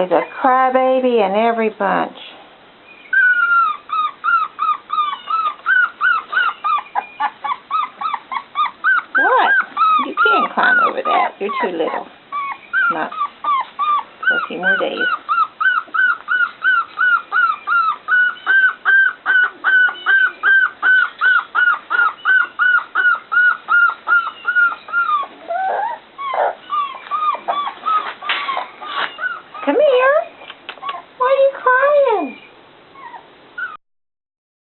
is a crybaby in every bunch. What? You can't climb over that. You're too little. Not for a few more days.